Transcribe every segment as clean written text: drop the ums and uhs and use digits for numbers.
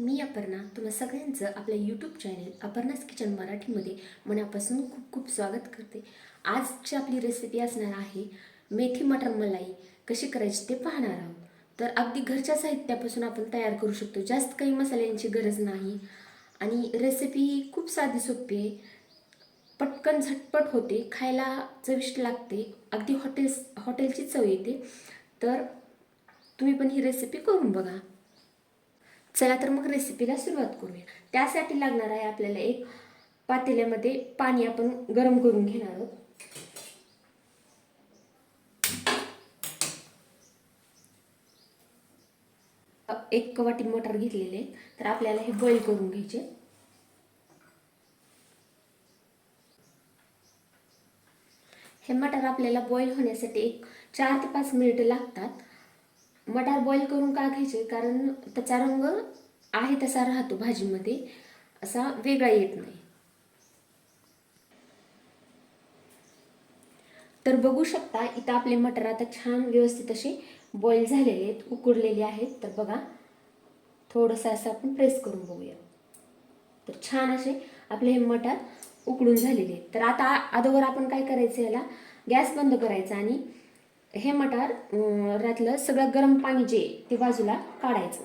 मी अपर्णा तुम्हा सगळ्यांचं आपल्या यूट्यूब चॅनेल अपर्णास किचन मराठीमध्ये मनापासून खूप खूप स्वागत करते। आजची आपली रेसिपी असणार आहे मेथी मटर मलाई। कशी करायची ते पाहणार आहोत। तर अगदी घरच्या साहित्यापासून आपण तयार करू शकतो, जास्त काही मसाल्यांची गरज नाही आणि रेसिपी खूप साधी सोपी आहे, पटकन झटपट होते, खायला चविष्ट लागते, अगदी हॉटेलची चव येते। तर तुम्ही पण ही रेसिपी करून बघा। चला तर मग रेसिपीला सुरुवात करूया। त्यासाठी लागणार आहे आपल्याला एक पातेल्यामध्ये पाणी आपण गरम करून घेणार आहोत। एक वाटी मटर घेतलेले, तर आपल्याला हे बॉईल करून घ्यायचे। हे मटर आपल्याला बॉईल होण्यासाठी एक 4 ते 5 मिनिटे लागतात। मटार बॉईल करून का घ्यायचे, कारण त्याचा रंग आहे तसा राहतो, भाजीमध्ये असा वेगळा येत नाही। तर बघू शकता इथं आपले मटर आता छान व्यवस्थित असे बॉईल झालेले आहेत, उकडलेले आहेत। तर बघा, थोडंसं असं आपण प्रेस करून बघूया। तर छान असे आपले हे मटर उकडून झालेले आहेत। तर आता अगोदर आपण काय करायचं, याला गॅस बंद करायचा आणि हे मटार रातलं सगळं गरम पाणी जे ते बाजूला काढायचं।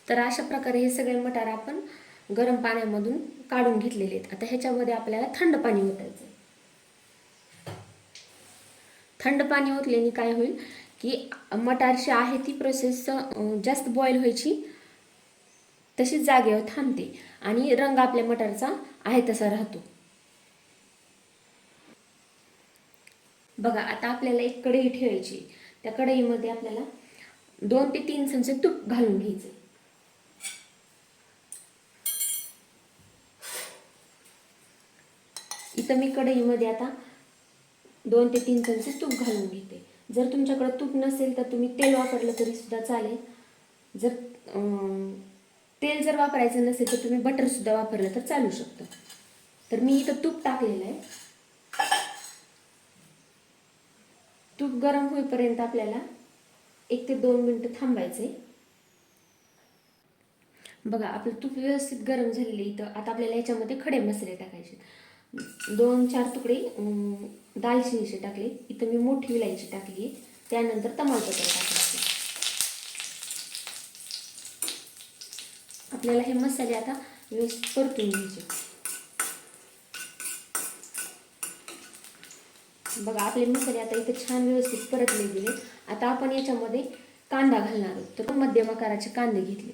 तर अशा प्रकारे हे सगळे मटार आपण गरम पाण्यामधून काढून घेतलेले आहेत। आता ह्याच्यामध्ये आपल्याला थंड पाणी ओतायचं। थंड पाणी ओतल्याने काय होईल की मटारची आहे ती प्रोसेस जास्त बॉईल व्हायची तशीच जागेवर थांबते आणि रंग आपल्या मटारचा आहे तसा राहतो। बघा, आता आपल्याला एक कढई ठेवायची। त्या कढईमध्ये आपल्याला 2 ते 3 चमचे तूप घालून घ्यायचं। इथं मी कढईमध्ये आता 2 ते 3 चमचे तूप घालून घेते। जर तुमच्याकडे तूप नसेल तर तुम्ही तेल वापरलं तरी सुद्धा चालेल। जर तेल जर वापरायचं नसेल तर तुम्ही बटर सुद्धा वापरलं तर चालू शकतं। तर मी इथं तूप टाकलेलं आहे। तूप गरम होईपर्यंत आपल्याला 1 ते 2 मिनिटं थांबायचे। बघा, आपलं तूप व्यवस्थित गरम झालेले। इथं आता आपल्याला याच्यामध्ये खडे मसाले टाकायचे। 2-4 तुकडे दालचिनीचे टाकले। इथं मी मोठी इलायची टाकली, त्यानंतर तमालपत्र टाकायचे। आपल्याला हे मसाले आता व्यवस्थित परतून घ्यायचे। बघा, आपले मसाले आता इथे छान व्यवस्थित परतले गेले। आता आपण याच्यामध्ये कांदा घालणार आहोत। तर मध्यम आकाराचे कांदे घेतले।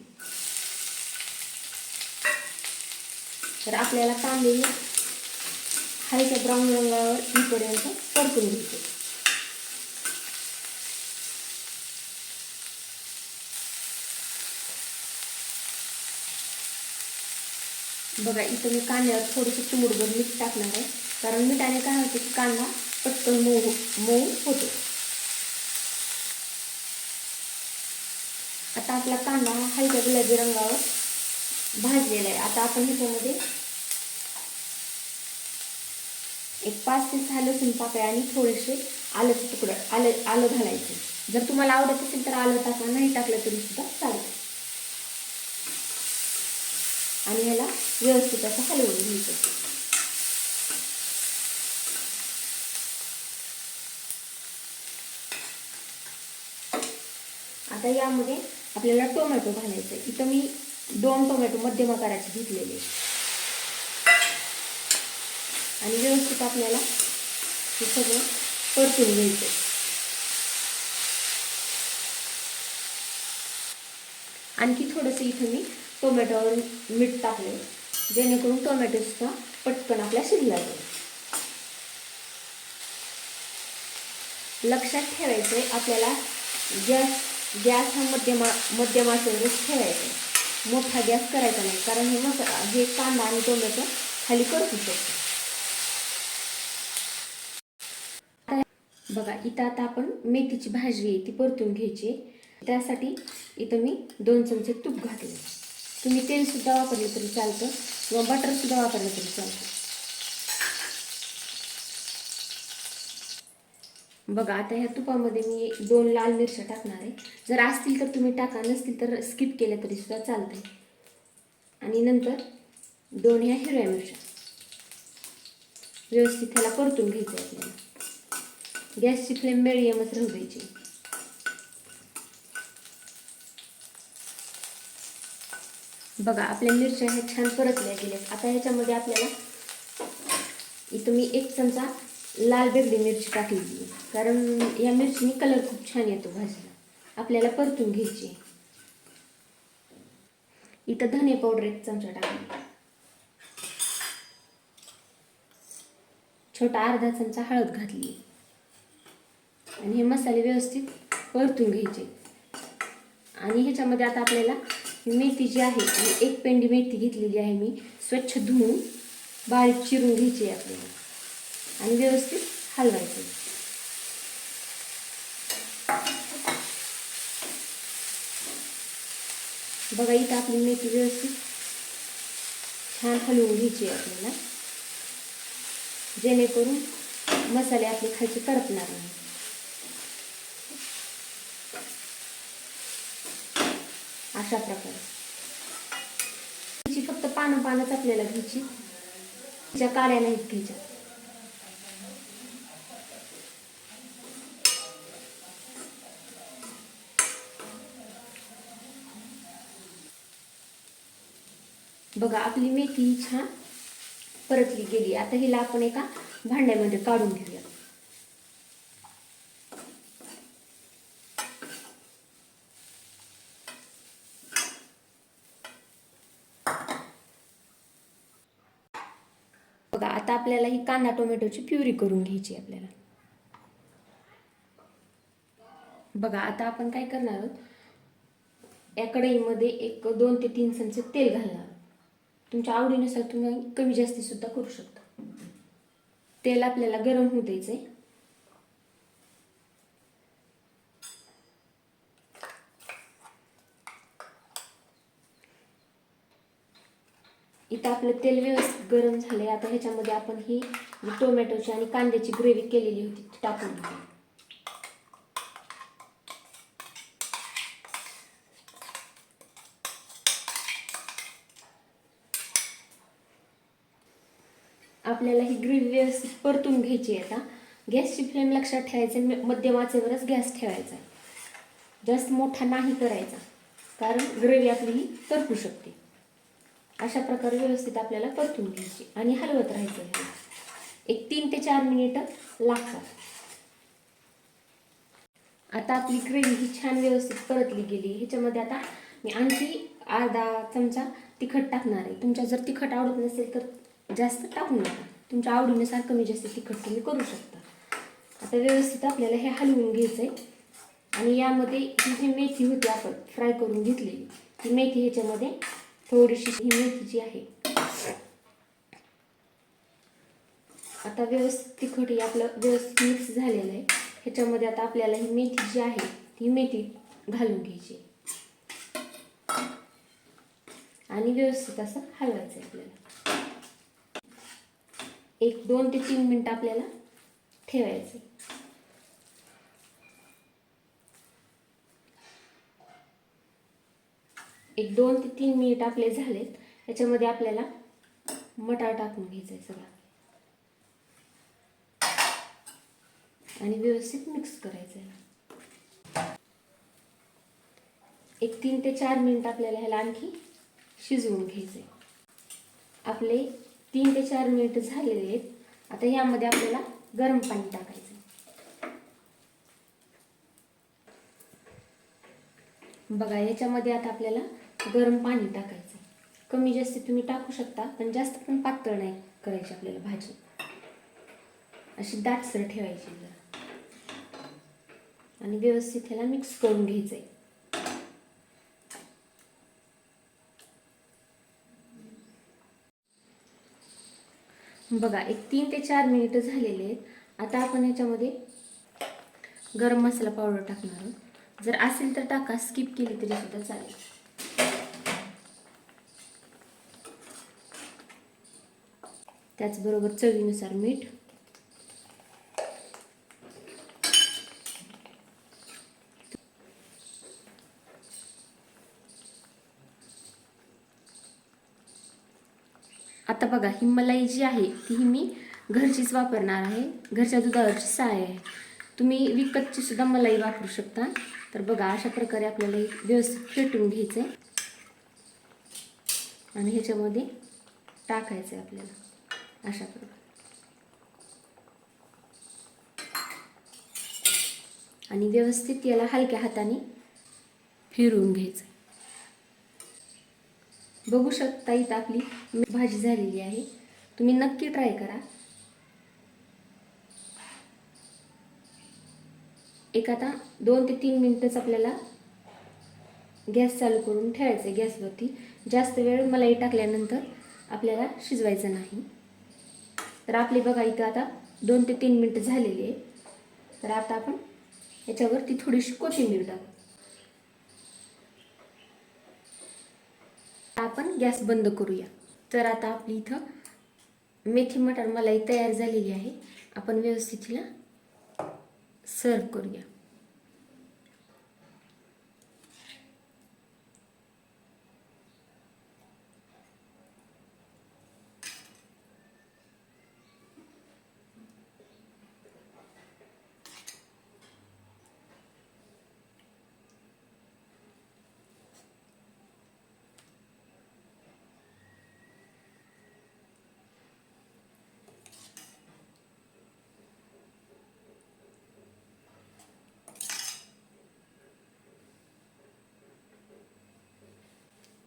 तर आपल्याला कांदे हलक्या ब्राऊन रंगावर येईपर्यंत परतून घ्यायचे। बघा, इथं मी कांद्यावर थोडंसं चिमूटभर मीठ टाकणार आहे, कारण मिठाने काय होतं की कांदा पटकन मऊ होतो। आता आपला कांदा हलक्या गुलाबी रंगावर भाजलेला आहे। आता आपण ह्याच्यामध्ये एक 5 ते 6 लसूण पाकळ्या आणि थोडेसे आल्याचे तुकडे आलं घालायचे। जर तुम्हाला आवडत असेल तर आलं टाका, नाही टाकलं तरी सुद्धा चालतं। आणि याला व्यवस्थित असं हलवून घ्यायचं। आता यामध्ये आपल्याला टोमॅटो घालायचे। इथं मी 2 टोमॅटो मध्यम आकाराचे घेतलेले आणि व्यवस्थित आपल्याला हे सगळं परतून घ्यायचं। आणखी थोडंसं इथं मी टोमॅटोवर मीठ टाकले, जेणेकरून टोमॅटो सुद्धा पटकन आपल्या शिजला जाईल। लक्षात ठेवायचंय आपल्याला गॅस हा मध्यम आचेवरच ठेवायचा, मोठा गॅस करायचा नाही, कारण हे कांदा आणि टोमॅटो खाली करपू शकतो। बघा, इथं आता आपण मेथीची भाजी आहे ती परतून घ्यायची। त्यासाठी इथं मी 2 चमचे तूप घातले। तुम्ही तेल सुद्धा वापरलं तरी चालतं किंवा बटर सुद्धा वापरलं तरी चालतं। बघा आता ह्या तुपामध्ये मी 2 लाल मिरच्या टाकणार आहे. जर असतील तर तुम्ही टाका, नसतील तर स्किप केल्या तरी सुद्धा चालतंय. आणि नंतर 2 ह्या हिरव्या मिरच्या व्यवस्थित ह्याला परतून घ्यायचं आहे आपल्याला. गॅसची फ्लेम मिडियमच राहू द्यायची. बघा आपल्या मिरच्या ह्या छान परतल्या गेल्यात. आता ह्याच्यामध्ये आपल्याला इथं मी 1 चमचा लाल बेगडी मिरची टाकलेली, कारण या मिरचीने कलर खूप छान येतो भाजीला. आपल्याला परतून घ्यायची. इथं धने पावडर 1 चमचा टाकली, छोटा अर्धा चमचा हळद घातली आणि हे मसाले व्यवस्थित परतून घ्यायचे. आणि ह्याच्यामध्ये आता आपल्याला मेथी जी आहे, 1 पेंडी मेथी घेतलेली आहे मी, स्वच्छ धुवून बारीक चिरून घ्यायची आहे आपल्याला आणि व्यवस्थित हलवायचं. बघा इथं आपली मेथी व्यवस्थित छान हलवून घ्यायची आहे आपल्याला, जेणेकरून मसाले आपले खायचे करपणार नाही. अशा प्रकारे फक्त पानच आपल्याला घ्यायची, तिच्या काड्या नाहीत घ्यायच्या. बघा आपली मेथी छान परतली गेली. आता हिला आपण एका भांड्यामध्ये काढून घेऊया. बघा आता आपल्याला ही कांदा टोमॅटोची प्युरी करून घ्यायची आपल्याला. बघा आता आपण काय करणार आहोत, या कढईमध्ये 2 ते 3 चमचे तेल घालणार. तुमच्या आवडीनुसार तुम्ही कमी जास्ती सुद्धा करू शकता. तेल आपल्याला गरम होऊ द्यायचंय. इथं आपलं तेल व्यवस्थित गरम झालंय. आता ह्याच्यामध्ये आपण ही टोमॅटोची आणि कांद्याची ग्रेव्ही केलेली होती ती टाकून घेऊ. आपल्याला ही ग्रेव्ही व्यवस्थित परतून घ्यायची आहे. आता गॅसची फ्लेम लक्षात ठेवायचं, मध्यम आचेवरच गॅस ठेवायचा. जास्त मोठा नाही करायचा, कारण ग्रेव्ही आपली ही करपू शकते. अशा प्रकारे व्यवस्थित आपल्याला परतून घ्यायची आणि हलवत राहायचं. 3 ते 4 मिनिटं लागतात. आता आपली ग्रेव्ही ही छान व्यवस्थित परतली गेली. ह्याच्यामध्ये आता मी आणखी अर्धा चमचा तिखट टाकणार आहे. तुमच्या जर तिखट आवडत नसेल तर जास्त टाकू नका, तुमच्या आवडीनुसार कमी जास्त तिखट तुम्ही करू शकता. आता व्यवस्थित आपल्याला हे हलवून घ्यायचंय आणि यामध्ये ही जी मेथी होती आपण फ्राय करून घेतलेली, ती मेथी ह्याच्यामध्ये थोडीशी ही मेथी जी आहे. आता व्यवस्थित तिखट हे आपलं व्यवस्थित मिक्स झालेलं आहे. ह्याच्यामध्ये आता आपल्याला ही मेथी जी आहे ती मेथी घालून घ्यायची आणि व्यवस्थित असं हलवायचं आपल्याला. 2 ते 3 मिनिटं आपल्याला ठेवायचं. एक 2 ते 3 मिनिट आपले झालेत. याच्यामध्ये आपल्याला मटार टाकून घ्यायचा आहे सगळा आणि व्यवस्थित मिक्स करायचं आहे. 3 ते 4 मिनिट आपल्याला ह्याला आणखी शिजवून घ्यायचं आहे. आपले 3 ते 4 मिनिट झालेले आहेत. आता यामध्ये आपल्याला गरम पाणी टाकायचं. बघा याच्यामध्ये आता आपल्याला गरम पाणी टाकायचं. कमी जास्त तुम्ही टाकू शकता, पण जास्त पण पातळ नाही करायची आपल्याला भाजी. अशी दाटसर ठेवायची जरा आणि व्यवस्थित ह्याला मिक्स करून घ्यायचंय. बघा 3 ते 4 मिनिटं झालेले आहेत. आता आपण ह्याच्यामध्ये गरम मसाला पावडर टाकणार आहोत. जर असेल तर टाका, स्किप केली तरी सुद्धा चालेल. त्याचबरोबर चवीनुसार मीठ, आता बघा, ही मलाई जी आहे ती मी घरचीच वापरणार आहे. घरच्या दुधावरची साय आहे. तुम्ही विकतची सुद्धा मलाई वापरू शकता. तर बघा, अशा प्रकारे आपल्याला व्यवस्थित फेटून घ्यायचं आहे आणि ह्याच्यामध्ये टाकायचं आहे आपल्याला अशा प्रकारे. आणि व्यवस्थित याला हलक्या हाताने फिरवून घ्यायचं. बघू शकता इथं आपली भाजी झालेली आहे. तुम्ही नक्की ट्राय करा. एक आता 2 ते 3 मिनिटच आपल्याला गॅस चालू करून ठेवायचं आहे गॅसवरती. जास्त वेळ मलाई टाकल्यानंतर आपल्याला शिजवायचं नाही. तर आपली बघा इथं आता 2 ते 3 मिनिटं झालेली आहे. तर आता आपण याच्यावरती थोडीशी कोथिंबीर टाकू. आपण गॅस बंद करूया. तर आता आपली इथं मेथी मटर मलाई तयार झालेली आहे. आपण व्यवस्थित हिला सर्व करूया.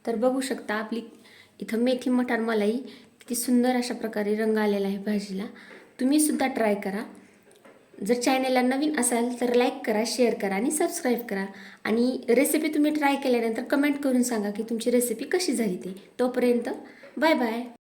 तर बघू शकता आपली इथं मेथी मटार मलाई किती सुंदर अशा प्रकारे रंग आलेला आहे भाजीला. तुम्ही सुद्धा ट्राय करा. जर चॅनलला नवीन असाल तर लाईक करा, शेअर करा आणि सबस्क्राईब करा. आणि रेसिपी तुम्ही ट्राय केल्यानंतर कमेंट करून सांगा की तुमची रेसिपी कशी झाली ते. तोपर्यंत बाय बाय.